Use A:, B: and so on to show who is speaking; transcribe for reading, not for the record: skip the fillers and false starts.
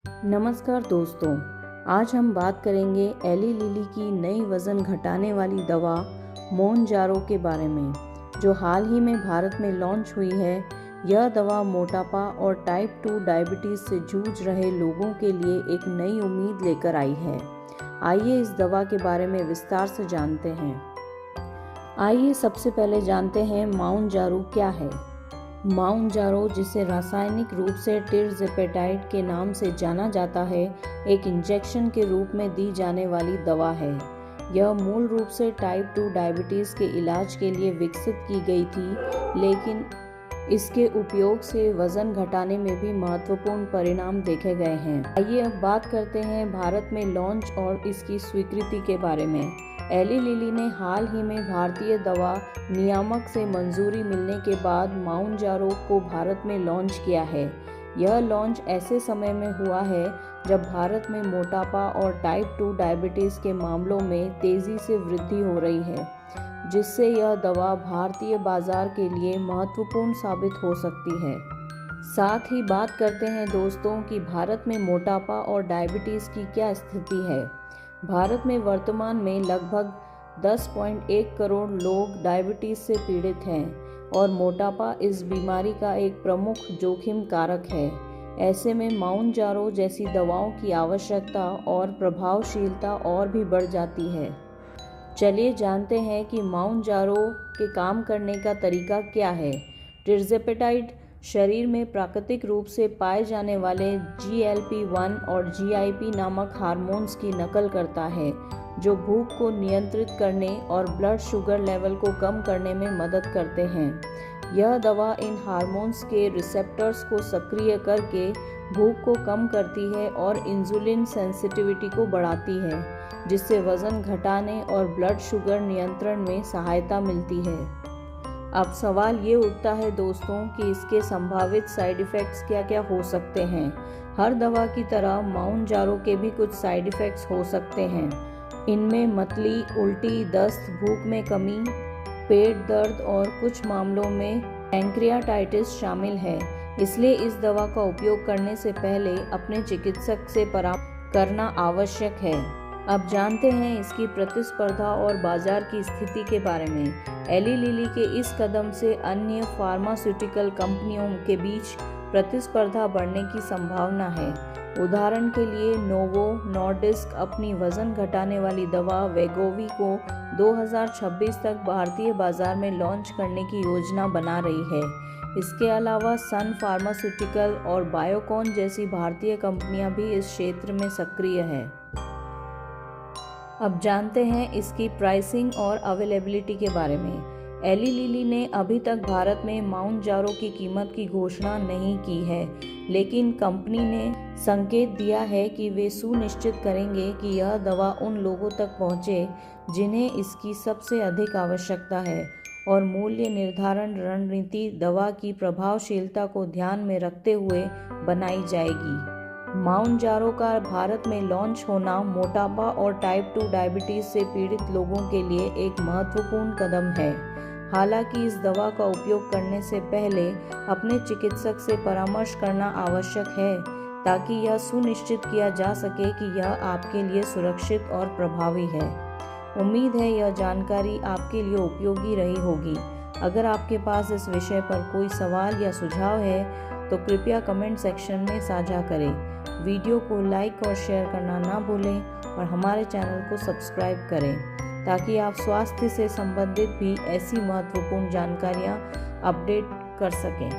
A: नमस्कार दोस्तों, आज हम बात करेंगे एली लिली की नई वज़न घटाने वाली दवा मोनजारो के बारे में, जो हाल ही में भारत में लॉन्च हुई है। यह दवा मोटापा और टाइप 2 डायबिटीज़ से जूझ रहे लोगों के लिए एक नई उम्मीद लेकर आई है। आइए इस दवा के बारे में विस्तार से जानते हैं। आइए सबसे पहले जानते हैं मोनजारो क्या है। मोनजारो, जिसे रासायनिक रूप से टिर्ज़ेपेटाइड के नाम से जाना जाता है, एक इंजेक्शन के रूप में दी जाने वाली दवा है। यह मूल रूप से टाइप 2 डायबिटीज़ के इलाज के लिए विकसित की गई थी, लेकिन इसके उपयोग से वज़न घटाने में भी महत्वपूर्ण परिणाम देखे गए हैं। आइए अब बात करते हैं भारत में लॉन्च और इसकी स्वीकृति के बारे में। एली लिली ने हाल ही में भारतीय दवा नियामक से मंजूरी मिलने के बाद मोनजारो को भारत में लॉन्च किया है। यह लॉन्च ऐसे समय में हुआ है जब भारत में मोटापा और टाइप 2 डायबिटीज़ के मामलों में तेज़ी से वृद्धि हो रही है, जिससे यह दवा भारतीय बाजार के लिए महत्वपूर्ण साबित हो सकती है। साथ ही बात करते हैं दोस्तों कि भारत में मोटापा और डायबिटीज़ की क्या स्थिति है। भारत में वर्तमान में लगभग 10.1 करोड़ लोग डायबिटीज़ से पीड़ित हैं और मोटापा इस बीमारी का एक प्रमुख जोखिम कारक है। ऐसे में मोनजारो जैसी दवाओं की आवश्यकता और प्रभावशीलता और भी बढ़ जाती है। चलिए जानते हैं कि मोनजारो के काम करने का तरीका क्या है। टिर्ज़ेपेटाइड शरीर में प्राकृतिक रूप से पाए जाने वाले GLP-1 और GIP नामक हार्मोन्स की नकल करता है, जो भूख को नियंत्रित करने और ब्लड शुगर लेवल को कम करने में मदद करते हैं। यह दवा इन हार्मोन्स के रिसेप्टर्स को सक्रिय करके भूख को कम करती है और इंसुलिन सेंसिटिविटी को बढ़ाती है, जिससे वज़न घटाने और ब्लड शुगर नियंत्रण में सहायता मिलती है। अब सवाल ये उठता है दोस्तों कि इसके संभावित साइड इफ़ेक्ट्स क्या क्या हो सकते हैं। हर दवा की तरह मोनजारो के भी कुछ साइड इफ़ेक्ट्स हो सकते हैं। इनमें मतली, उल्टी, दस्त, भूख में कमी, पेट दर्द और कुछ मामलों में पैंक्रियाटाइटिस शामिल है। इसलिए इस दवा का उपयोग करने से पहले अपने चिकित्सक से परामर्श करना आवश्यक है। अब जानते हैं इसकी प्रतिस्पर्धा और बाजार की स्थिति के बारे में। एली लिली के इस कदम से अन्य फार्मास्यूटिकल कंपनियों के बीच प्रतिस्पर्धा बढ़ने की संभावना है। उदाहरण के लिए नोवो नॉर्डिस्क अपनी वज़न घटाने वाली दवा वेगोवी को 2026 तक भारतीय बाजार में लॉन्च करने की योजना बना रही है। इसके अलावा सन फार्मास्यूटिकल और बायोकॉन जैसी भारतीय कंपनियां भी इस क्षेत्र में सक्रिय हैं। अब जानते हैं इसकी प्राइसिंग और अवेलेबिलिटी के बारे में। एली लिली ने अभी तक भारत में मोनजारो की कीमत की घोषणा नहीं की है, लेकिन कंपनी ने संकेत दिया है कि वे सुनिश्चित करेंगे कि यह दवा उन लोगों तक पहुंचे जिन्हें इसकी सबसे अधिक आवश्यकता है, और मूल्य निर्धारण रणनीति दवा की प्रभावशीलता को ध्यान में रखते हुए बनाई जाएगी। मोनजारो का भारत में लॉन्च होना मोटापा और टाइप 2 डायबिटीज़ से पीड़ित लोगों के लिए एक महत्वपूर्ण कदम है। हालांकि इस दवा का उपयोग करने से पहले अपने चिकित्सक से परामर्श करना आवश्यक है, ताकि यह सुनिश्चित किया जा सके कि यह आपके लिए सुरक्षित और प्रभावी है। उम्मीद है यह जानकारी आपके लिए उपयोगी रही होगी। अगर आपके पास इस विषय पर कोई सवाल या सुझाव है तो कृपया कमेंट सेक्शन में साझा करें। वीडियो को लाइक और शेयर करना ना भूलें और हमारे चैनल को सब्सक्राइब करें, ताकि आप स्वास्थ्य से संबंधित भी ऐसी महत्वपूर्ण जानकारियाँ अपडेट कर सकें।